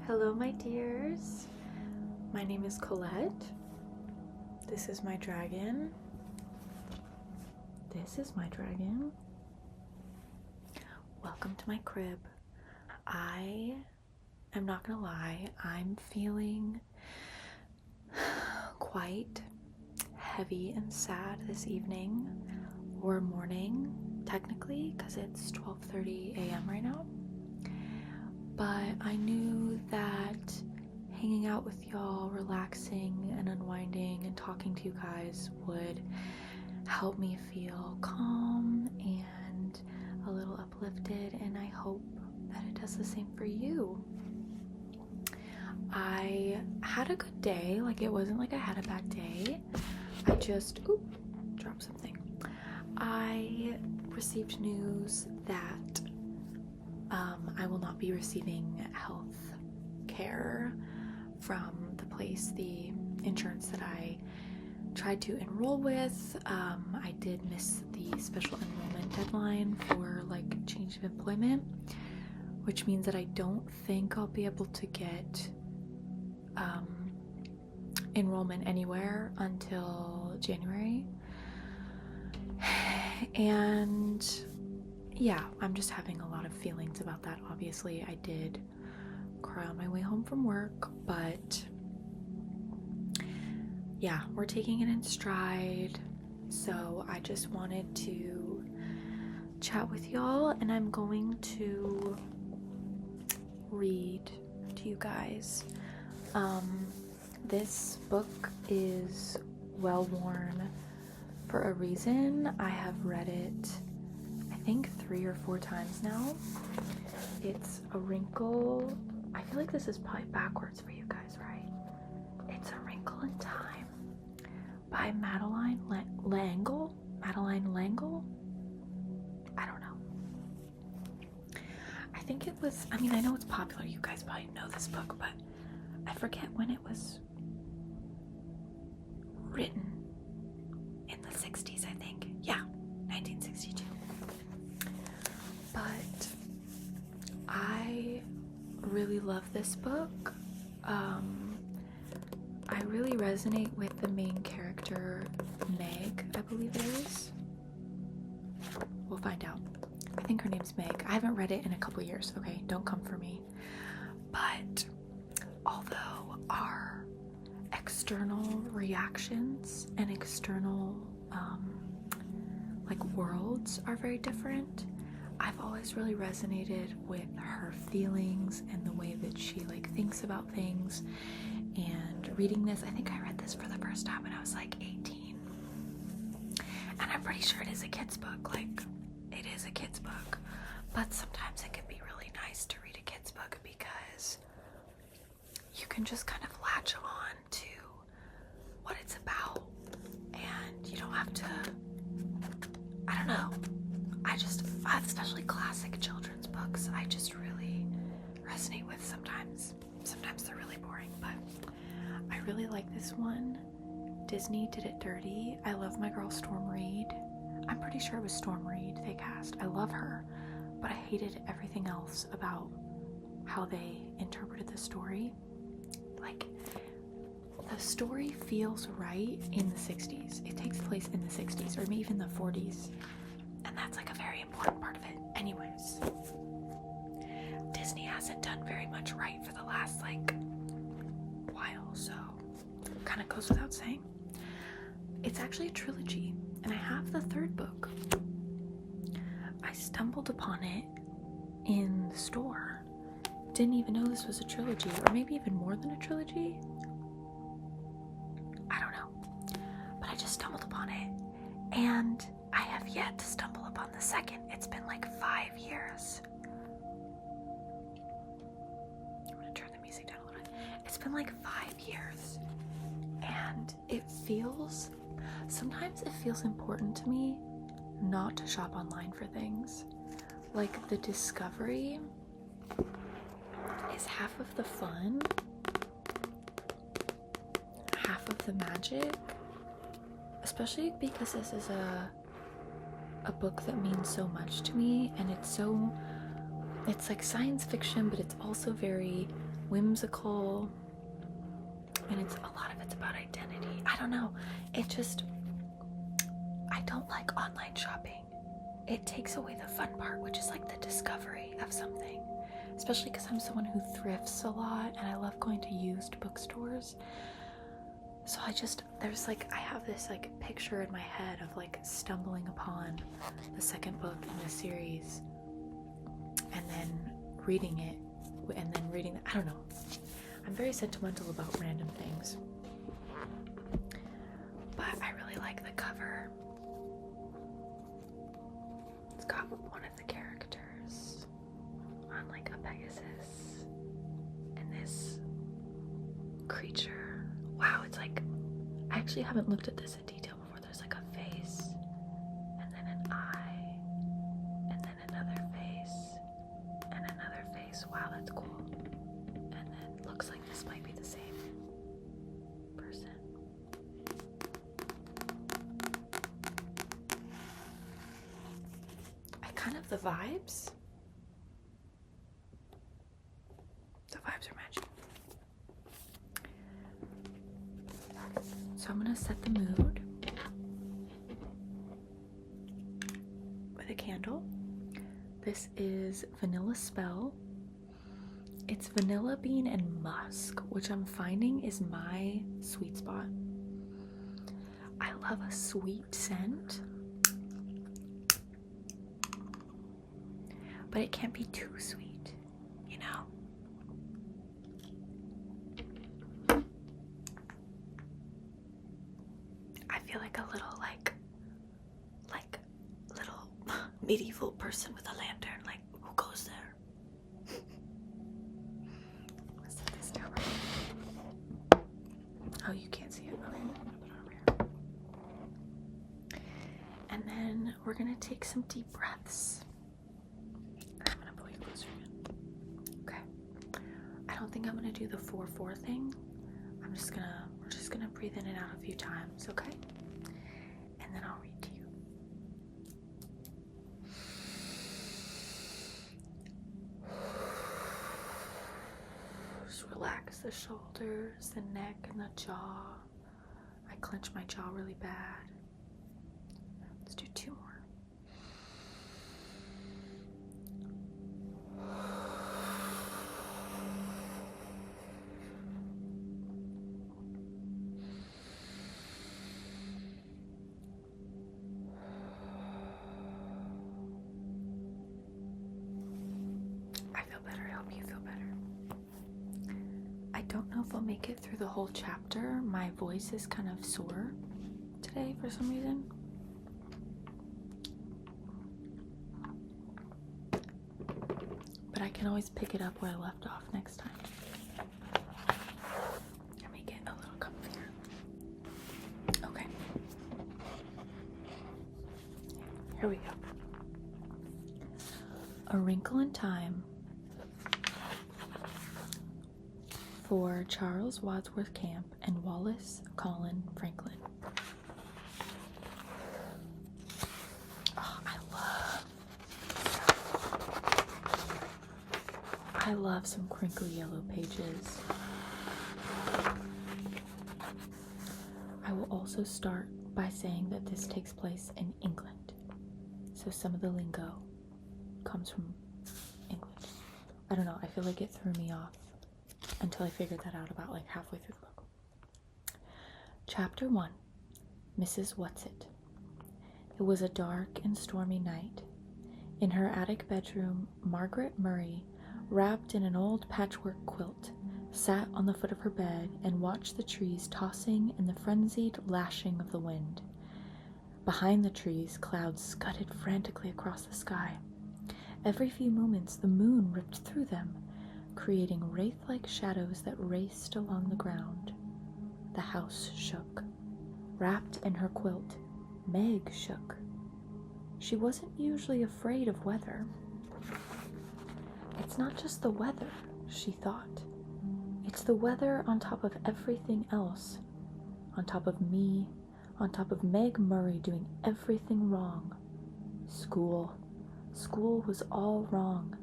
Hello, my dears. My name is Colette. This is my dragon. This is my dragon. Welcome to my crib. I am not gonna lie, I'm feeling quite heavy and sad this evening or morning, technically, because it's 12:30 a.m. right now. But I knew that hanging out with y'all, relaxing and unwinding and talking to you guys would help me feel calm and a little uplifted, and I hope that it does the same for you. I had a good day. Like, it wasn't like I had a bad day. I just dropped something. I received news that I will not be receiving health care from the insurance that I tried to enroll with. I did miss the special enrollment deadline for like change of employment, which means that I don't think I'll be able to get enrollment anywhere until January. And yeah, I'm just having a lot of feelings about that. Obviously, I did cry on my way home from work, but yeah, we're taking it in stride. So I just wanted to chat with y'all, and I'm going to read to you guys. This book is well worn for a reason. I have read it I think 3 or 4 times now. It's a Wrinkle. I feel like this is probably backwards for you guys, right? It's A Wrinkle in Time by Madeline L'Engle. Madeline L'Engle? I don't know. I think it was, I know it's popular. You guys probably know this book, but I forget when it was written. In the 60s, I think. Yeah, 1962. But I really love this book. I really resonate with the main character, Meg, I believe it is. We'll find out. I think her name's Meg. I haven't read it in a couple years, okay? Don't come for me. But although our external reactions and external like worlds are very different, I've always really resonated with her feelings and the way that she like thinks about things. And reading this, I think I read this for the first time when I was like 18, and I'm pretty sure it is a kid's book. Like, it is a kid's book, but sometimes it can be really nice to read a kid's book because you can just kind of latch on to what it's about, and you don't have to, I don't know, especially classic children's books, I just really resonate with sometimes. Sometimes they're really boring, but I really like this one. Disney did it dirty. I love my girl Storm Reid. I'm pretty sure it was Storm Reid they cast. I love her, but I hated everything else about how they interpreted the story. Like, the story feels right in the 60s. It takes place in the 60s, or maybe even the 40s. And that's like a very important part of it. Anyways, Disney hasn't done very much right for the last like while, so kind of goes without saying. It's actually a trilogy, and I have the 3rd book. I stumbled upon it in the store. Didn't even know this was a trilogy, or maybe even more than a trilogy. I don't know, but I just stumbled upon it, and I have yet to stumble upon the 2nd. It's been like 5 years. I'm gonna turn the music down a little bit. It's been like 5 years, and sometimes it feels important to me not to shop online for things. Like, the discovery is half of the fun, half of the magic, especially because this is a book that means so much to me, and it's like science fiction, but it's also very whimsical, and a lot of it's about identity. I don't know. I don't like online shopping. It takes away the fun part, which is like the discovery of something. Especially because I'm someone who thrifts a lot and I love going to used bookstores. So I have this like picture in my head of like stumbling upon the second book in the series and then reading it and then reading, I don't know. I'm very sentimental about random things. But I really like the cover. It's got one of the characters on like a Pegasus and this creature. Wow, it's like, I actually haven't looked at this in detail before. There's like a face and then an eye and then another face and another face. Wow, that's cool. And then it looks like this might be the same person. The vibes are matching. So I'm gonna set the mood with a candle. This is Vanilla Spell. It's vanilla bean and musk, which I'm finding is my sweet spot. I love a sweet scent, but it can't be too sweet, you know? I feel like a little little medieval person with a lantern, like, who goes there? Let's set this down. Oh, you can't see it. Okay, I'm gonna put it over here. And then we're gonna take some deep breaths. I don't think I'm gonna do the 4-4 thing. We're just gonna breathe in and out a few times, okay? And then I'll read to you. Just relax the shoulders, the neck, and the jaw. I clench my jaw really bad. Let's do 2 more. I don't know if I'll make it through the whole chapter. My voice is kind of sore today for some reason. But I can always pick it up where I left off next time. Let me get a little comfier. Okay. Here we go. A Wrinkle in Time for Charles Wadsworth Camp and Wallace Colin Franklin. Oh, I love some crinkly yellow pages. I will also start by saying that this takes place in England, so some of the lingo comes from English. I don't know, I feel like it threw me off until I figured that out about like halfway through the book. Chapter 1, Mrs. Whatsit. It was a dark and stormy night. In her attic bedroom, Margaret Murray, wrapped in an old patchwork quilt, sat on the foot of her bed and watched the trees tossing in the frenzied lashing of the wind. Behind the trees, clouds scudded frantically across the sky. Every few moments, the moon ripped through them, creating wraith-like shadows that raced along the ground. The house shook. Wrapped in her quilt, Meg shook. She wasn't usually afraid of weather. It's not just the weather, she thought. It's the weather on top of everything else. On top of me, on top of Meg Murray doing everything wrong. School was all wrong.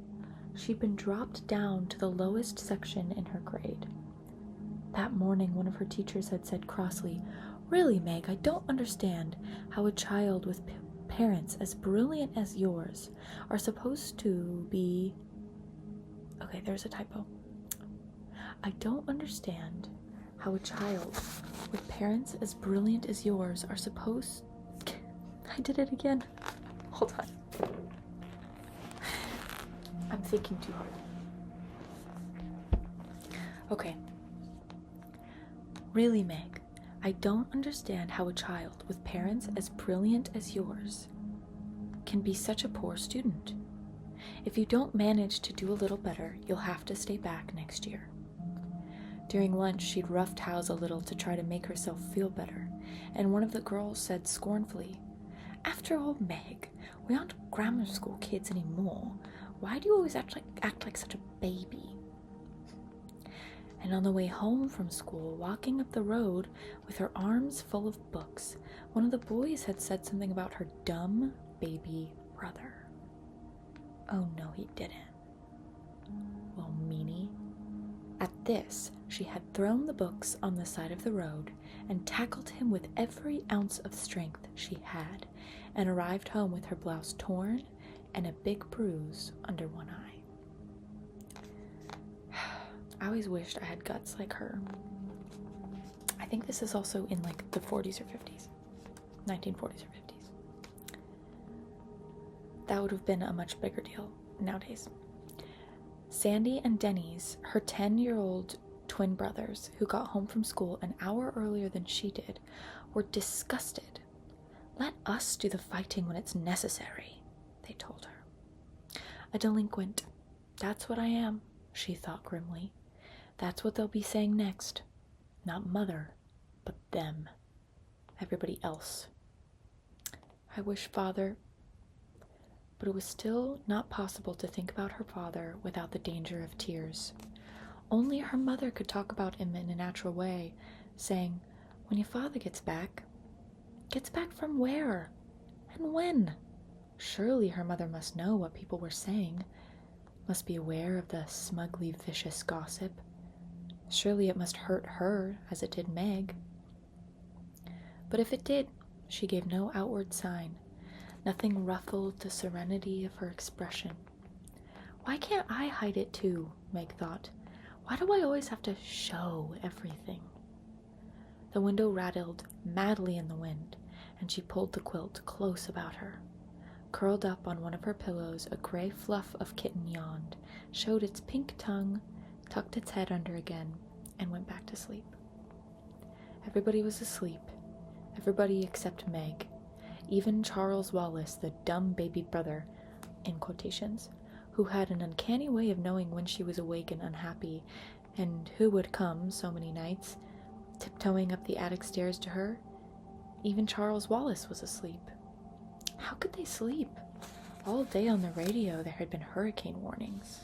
She'd been dropped down to the lowest section in her grade. That morning, one of her teachers had said crossly, "Really, Meg, I don't understand how a child with parents as brilliant as yours are supposed to be..." Okay, there's a typo. "I don't understand how a child with parents as brilliant as yours are supposed..." I did it again. Hold on. I'm thinking too hard. Okay. "Really, Meg, I don't understand how a child with parents as brilliant as yours can be such a poor student. If you don't manage to do a little better, you'll have to stay back next year." During lunch, she'd roughhouse a little to try to make herself feel better, and one of the girls said scornfully, "After all, Meg, we aren't grammar school kids anymore. Why do you always act like such a baby?" And on the way home from school, walking up the road with her arms full of books, one of the boys had said something about her dumb baby brother. Oh no, he didn't. Well, meanie. At this, she had thrown the books on the side of the road and tackled him with every ounce of strength she had, and arrived home with her blouse torn and a big bruise under one eye. I always wished I had guts like her. I think this is also in like the 40s or 50s. 1940s or 50s. That would have been a much bigger deal nowadays. Sandy and Denny's, her 10-year-old twin brothers, who got home from school an hour earlier than she did, were disgusted. "Let us do the fighting when it's necessary," they told her. A delinquent. That's what I am, she thought grimly. That's what they'll be saying next. Not mother, but them. Everybody else. I wish father... But it was still not possible to think about her father without the danger of tears. Only her mother could talk about him in a natural way, saying, "When your father gets back..." Gets back from where? And when? Surely her mother must know what people were saying, must be aware of the smugly vicious gossip. Surely it must hurt her as it did Meg. But if it did, she gave no outward sign. Nothing ruffled the serenity of her expression. Why can't I hide it too? Meg thought. Why do I always have to show everything? The window rattled madly in the wind, and she pulled the quilt close about her. Curled up on one of her pillows, a gray fluff of kitten yawned, showed its pink tongue, tucked its head under again, and went back to sleep. Everybody was asleep. Everybody except Meg. Even Charles Wallace, the dumb baby brother, in quotations, who had an uncanny way of knowing when she was awake and unhappy, and who would come so many nights, tiptoeing up the attic stairs to her. Even Charles Wallace was asleep. How could they sleep? All day on the radio there had been hurricane warnings.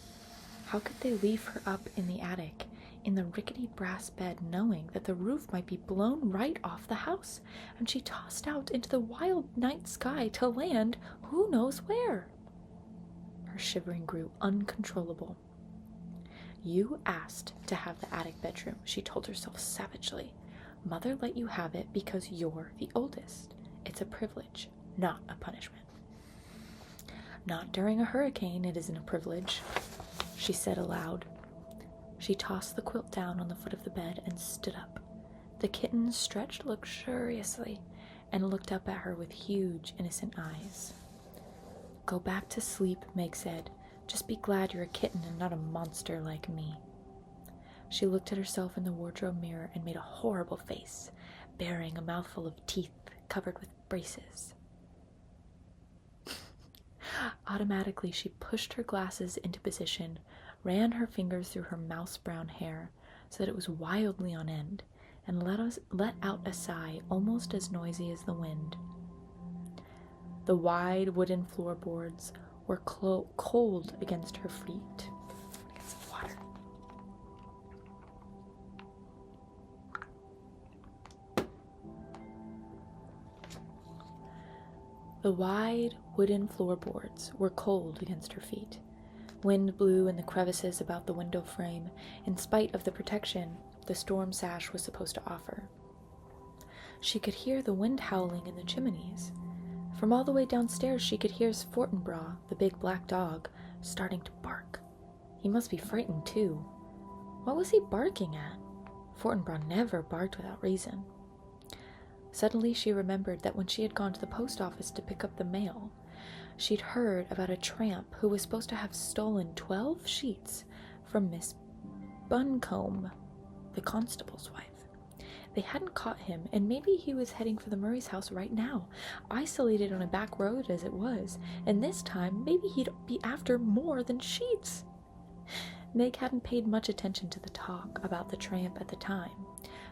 How could they leave her up in the attic, in the rickety brass bed, knowing that the roof might be blown right off the house, and she tossed out into the wild night sky to land who knows where? Her shivering grew uncontrollable. You asked to have the attic bedroom, she told herself savagely. Mother let you have it because you're the oldest. It's a privilege, not a punishment. Not during a hurricane, it isn't a privilege, she said aloud. She tossed the quilt down on the foot of the bed and stood up. The kitten stretched luxuriously and looked up at her with huge, innocent eyes. Go back to sleep, Meg said. Just be glad you're a kitten and not a monster like me. She looked at herself in the wardrobe mirror and made a horrible face, bearing a mouthful of teeth covered with braces. Automatically, she pushed her glasses into position, ran her fingers through her mouse-brown hair so that it was wildly on end, and let out a sigh almost as noisy as the wind. The wide wooden floorboards were cold against her feet. Get some water. The wide wooden floorboards were cold against her feet. Wind blew in the crevices about the window frame, in spite of the protection the storm sash was supposed to offer. She could hear the wind howling in the chimneys. From all the way downstairs she could hear Fortinbras, the big black dog, starting to bark. He must be frightened too. What was he barking at? Fortinbras never barked without reason. Suddenly she remembered that when she had gone to the post office to pick up the mail, she'd heard about a tramp who was supposed to have stolen 12 sheets from Miss Buncombe, the constable's wife. They hadn't caught him, and maybe he was heading for the Murray's house right now, isolated on a back road as it was, and this time maybe he'd be after more than sheets. Meg hadn't paid much attention to the talk about the tramp at the time,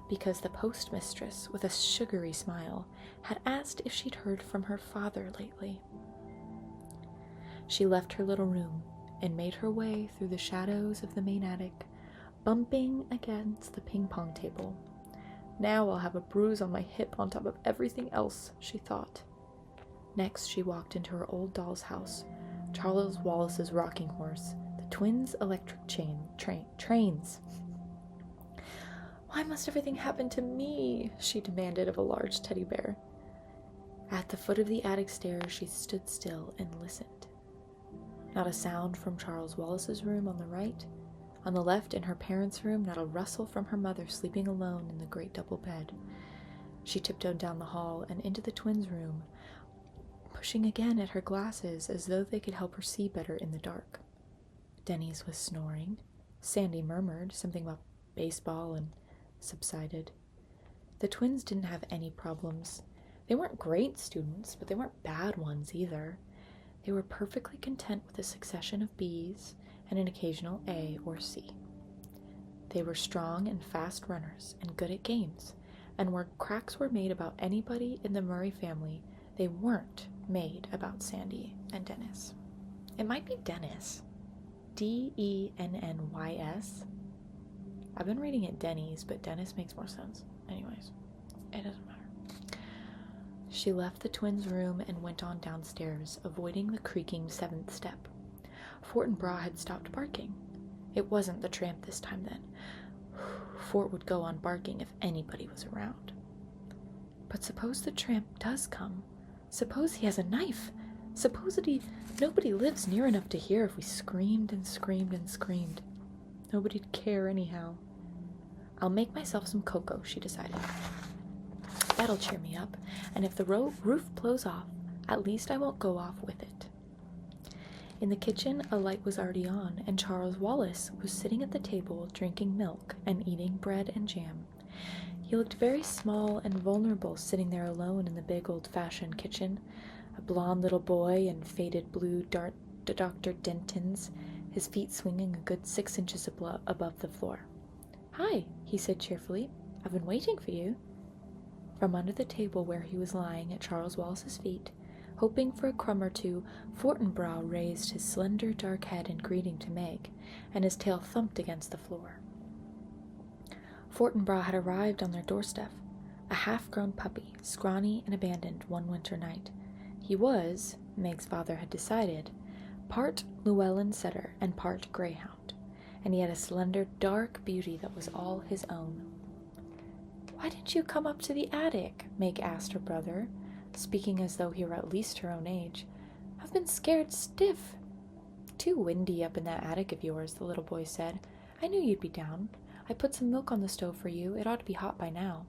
because the postmistress, with a sugary smile, had asked if she'd heard from her father lately. She left her little room and made her way through the shadows of the main attic, bumping against the ping-pong table. Now I'll have a bruise on my hip on top of everything else, she thought. Next, she walked into her old doll's house, Charles Wallace's rocking horse, the twins' electric trains. Why must everything happen to me? She demanded of a large teddy bear. At the foot of the attic stairs, she stood still and listened. Not a sound from Charles Wallace's room on the right. On the left, in her parents' room, not a rustle from her mother sleeping alone in the great double bed. She tiptoed down the hall and into the twins' room, pushing again at her glasses as though they could help her see better in the dark. Denny's was snoring. Sandy murmured something about baseball and subsided. The twins didn't have any problems. They weren't great students, but they weren't bad ones either. They were perfectly content with a succession of B's and an occasional A or C. They were strong and fast runners and good at games, and where cracks were made about anybody in the Murray family, they weren't made about Sandy and Dennis. It might be Dennis. Dennys. I've been reading it Denny's, but Dennis makes more sense. Anyways, it doesn't matter. She left the twins' room and went on downstairs, avoiding the creaking 7th step. Fortinbras had stopped barking. It wasn't the tramp this time, then. Fort would go on barking if anybody was around. But suppose the tramp does come. Suppose he has a knife. Suppose nobody lives near enough to hear if we screamed and screamed and screamed. Nobody'd care anyhow. I'll make myself some cocoa, she decided. That'll cheer me up, and if the roof blows off, at least I won't go off with it. In the kitchen, a light was already on, and Charles Wallace was sitting at the table drinking milk and eating bread and jam. He looked very small and vulnerable sitting there alone in the big old-fashioned kitchen, a blond little boy in faded blue Dr. Denton's, his feet swinging a good 6 inches above the floor. "Hi," he said cheerfully. "I've been waiting for you." From under the table where he was lying at Charles Wallace's feet, hoping for a crumb or two, Fortinbras raised his slender dark head in greeting to Meg, and his tail thumped against the floor. Fortinbras had arrived on their doorstep, a half-grown puppy, scrawny and abandoned one winter night. He was, Meg's father had decided, part Llewellyn setter and part greyhound, and he had a slender, dark beauty that was all his own. "Why didn't you come up to the attic?" Meg asked her brother, speaking as though he were at least her own age. "I've been scared stiff." "Too windy up in that attic of yours," the little boy said. "I knew you'd be down. I put some milk on the stove for you. It ought to be hot by now."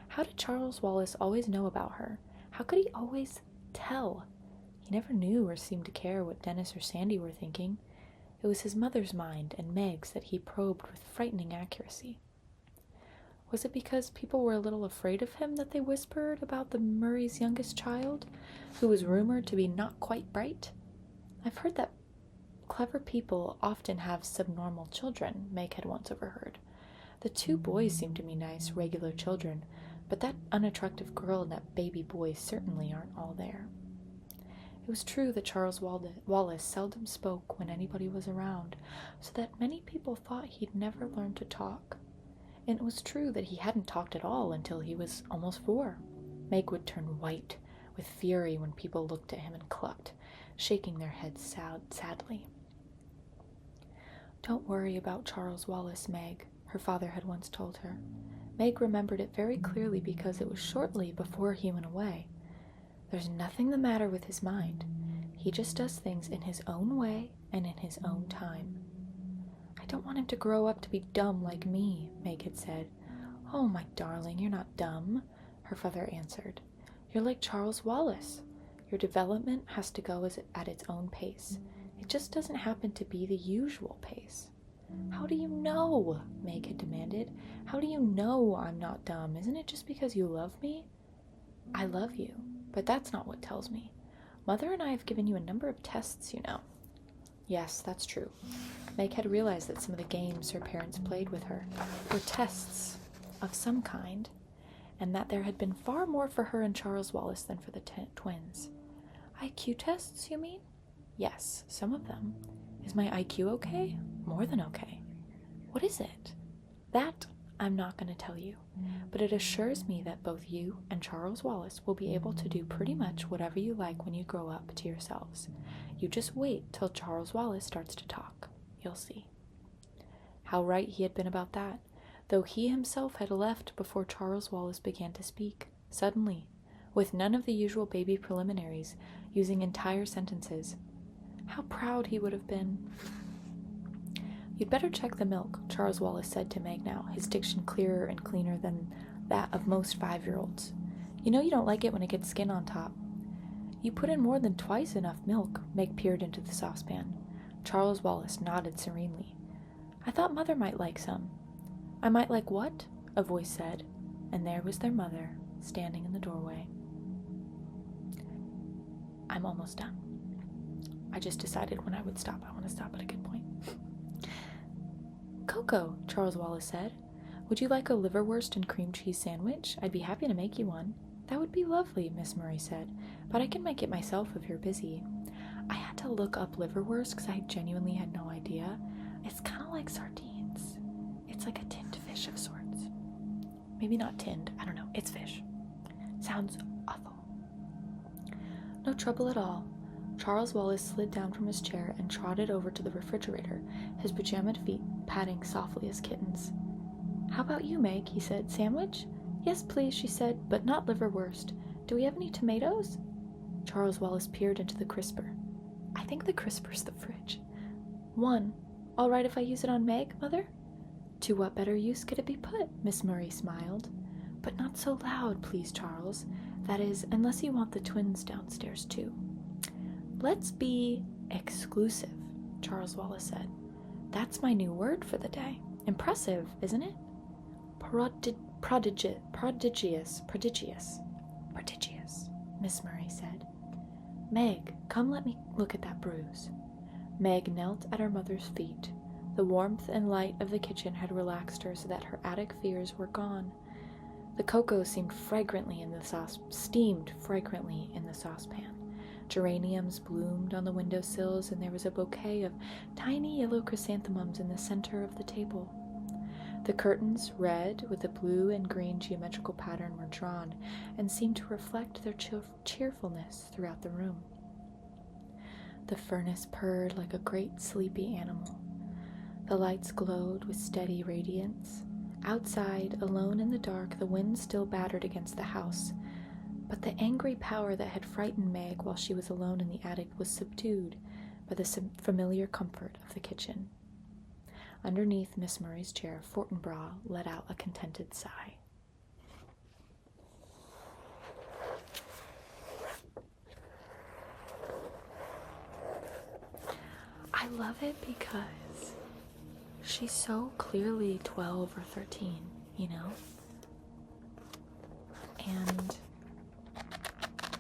How did Charles Wallace always know about her? How could he always tell? He never knew or seemed to care what Dennis or Sandy were thinking. It was his mother's mind and Meg's that he probed with frightening accuracy. Was it because people were a little afraid of him that they whispered about the Murray's youngest child, who was rumored to be not quite bright? I've heard that clever people often have subnormal children, Meg had once overheard. The 2 boys seemed to be nice, regular children, but that unattractive girl and that baby boy certainly aren't all there. It was true that Charles Wallace seldom spoke when anybody was around, so that many people thought he'd never learn to talk. And it was true that he hadn't talked at all until he was almost 4. Meg would turn white with fury when people looked at him and clucked, shaking their heads sadly. Don't worry about Charles Wallace, Meg, her father had once told her. Meg remembered it very clearly because it was shortly before he went away. There's nothing the matter with his mind. He just does things in his own way and in his own time. I don't want him to grow up to be dumb like me, Meg had said. Oh, my darling, you're not dumb, her father answered. You're like Charles Wallace. Your development has to go at its own pace. It just doesn't happen to be the usual pace. How do you know? Meg had demanded. How do you know I'm not dumb? Isn't it just because you love me? I love you, but that's not what tells me. Mother and I have given you a number of tests, you know. Yes, that's true. Meg had realized that some of the games her parents played with her were tests of some kind, and that there had been far more for her and Charles Wallace than for the twins. IQ tests, you mean? Yes, some of them. Is my IQ okay? More than okay. What is it? That I'm not going to tell you, but it assures me that both you and Charles Wallace will be able to do pretty much whatever you like when you grow up to yourselves. You just wait till Charles Wallace starts to talk. You'll see. How right he had been about that, though he himself had left before Charles Wallace began to speak, suddenly, with none of the usual baby preliminaries, using entire sentences. How proud he would have been. You'd better check the milk, Charles Wallace said to Meg now, his diction clearer and cleaner than that of most 5-year-olds. You know you don't like it when it gets skin on top. You put in more than twice enough milk, Meg peered into the saucepan. Charles Wallace nodded serenely. I thought Mother might like some. I might like what? A voice said, and there was their mother, standing in the doorway. I'm almost done. I just decided when I would stop. I want to stop at a good point. Coco, Charles Wallace said. Would you like a liverwurst and cream cheese sandwich? I'd be happy to make you one. That would be lovely, Miss Murray said, but I can make it myself if you're busy. I had to look up liverwurst because I genuinely had no idea. It's kind of like sardines. It's like a tinned fish of sorts. Maybe not tinned. I don't know. It's fish. Sounds awful. No trouble at all. Charles Wallace slid down from his chair and trotted over to the refrigerator, his pajamaed feet patting softly as kittens. How about you, Meg? He said. Sandwich? Yes, please, she said, but not liverwurst. Do we have any tomatoes? Charles Wallace peered into the crisper. I think the crisper's the fridge. One. All right if I use it on Meg, Mother? To what better use could it be put? Miss Murray smiled. But not so loud, please, Charles. That is, unless you want the twins downstairs, too. Let's be exclusive, Charles Wallace said. That's my new word for the day. Impressive, isn't it? Prodigious, Miss Murray said. Meg, come let me look at that bruise. Meg knelt at her mother's feet. The warmth and light of the kitchen had relaxed her so that her attic fears were gone. The cocoa steamed fragrantly in the saucepan. Geraniums bloomed on the windowsills, and there was a bouquet of tiny yellow chrysanthemums in the center of the table. The curtains, red with a blue and green geometrical pattern, were drawn and seemed to reflect their cheerfulness throughout the room. The furnace purred like a great sleepy animal. The lights glowed with steady radiance. Outside, alone in the dark, the wind still battered against the house, but the angry power that had frightened Meg while she was alone in the attic was subdued by the familiar comfort of the kitchen. Underneath Miss Murray's chair, Fortinbras let out a contented sigh. I love it because she's so clearly 12 or 13, you know? And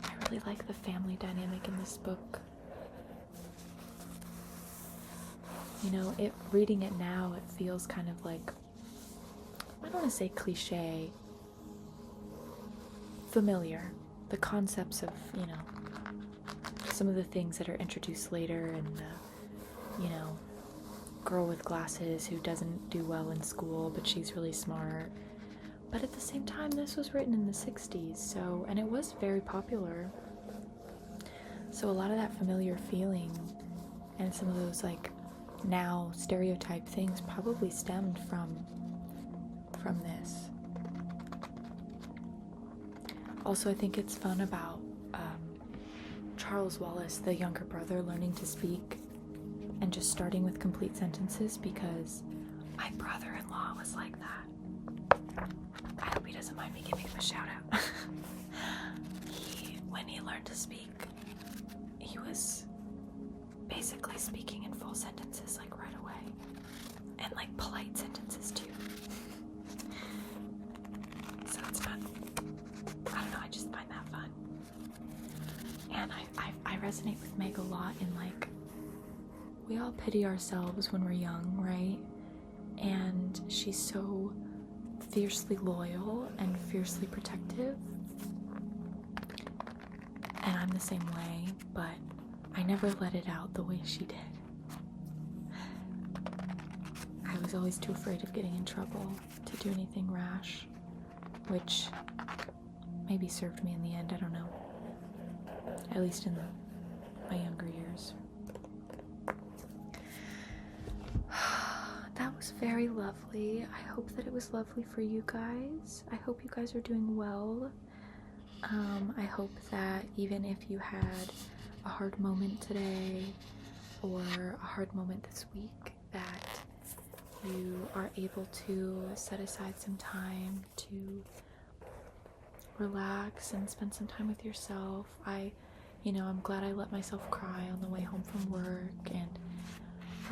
I really like the family dynamic in this book. You know, reading it now, it feels kind of like, I don't want to say cliche, familiar. The concepts of, you know, some of the things that are introduced later, and the, you know, girl with glasses who doesn't do well in school, but she's really smart. But at the same time, this was written in the 60s, so, and it was very popular. So a lot of that familiar feeling and some of those, like, now stereotype things probably stemmed from this. Also, I think it's fun about Charles Wallace, the younger brother, learning to speak and just starting with complete sentences, because my brother-in-law was like that. I hope he doesn't mind me giving him a shout out. When he learned to speak, he was basically speaking in full sentences like right away, and like polite sentences too. So it's not, I don't know, I just find that fun. And I resonate with Meg a lot in like, we all pity ourselves when we're young, right? And she's so fiercely loyal and fiercely protective. And I'm the same way, but I never let it out the way she did. I was always too afraid of getting in trouble to do anything rash, which maybe served me in the end, I don't know. At least in my younger years. That was very lovely. I hope that it was lovely for you guys. I hope you guys are doing well. I hope that even if you had a hard moment today or a hard moment this week, that you are able to set aside some time to relax and spend some time with yourself. I'm glad I let myself cry on the way home from work, and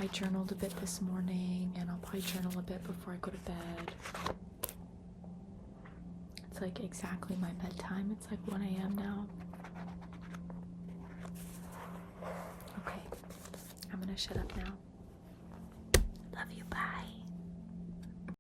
I journaled a bit this morning, and I'll probably journal a bit before I go to bed. It's like exactly my bedtime. It's like 1 a.m. now. Okay, I'm gonna shut up now. Love you, bye.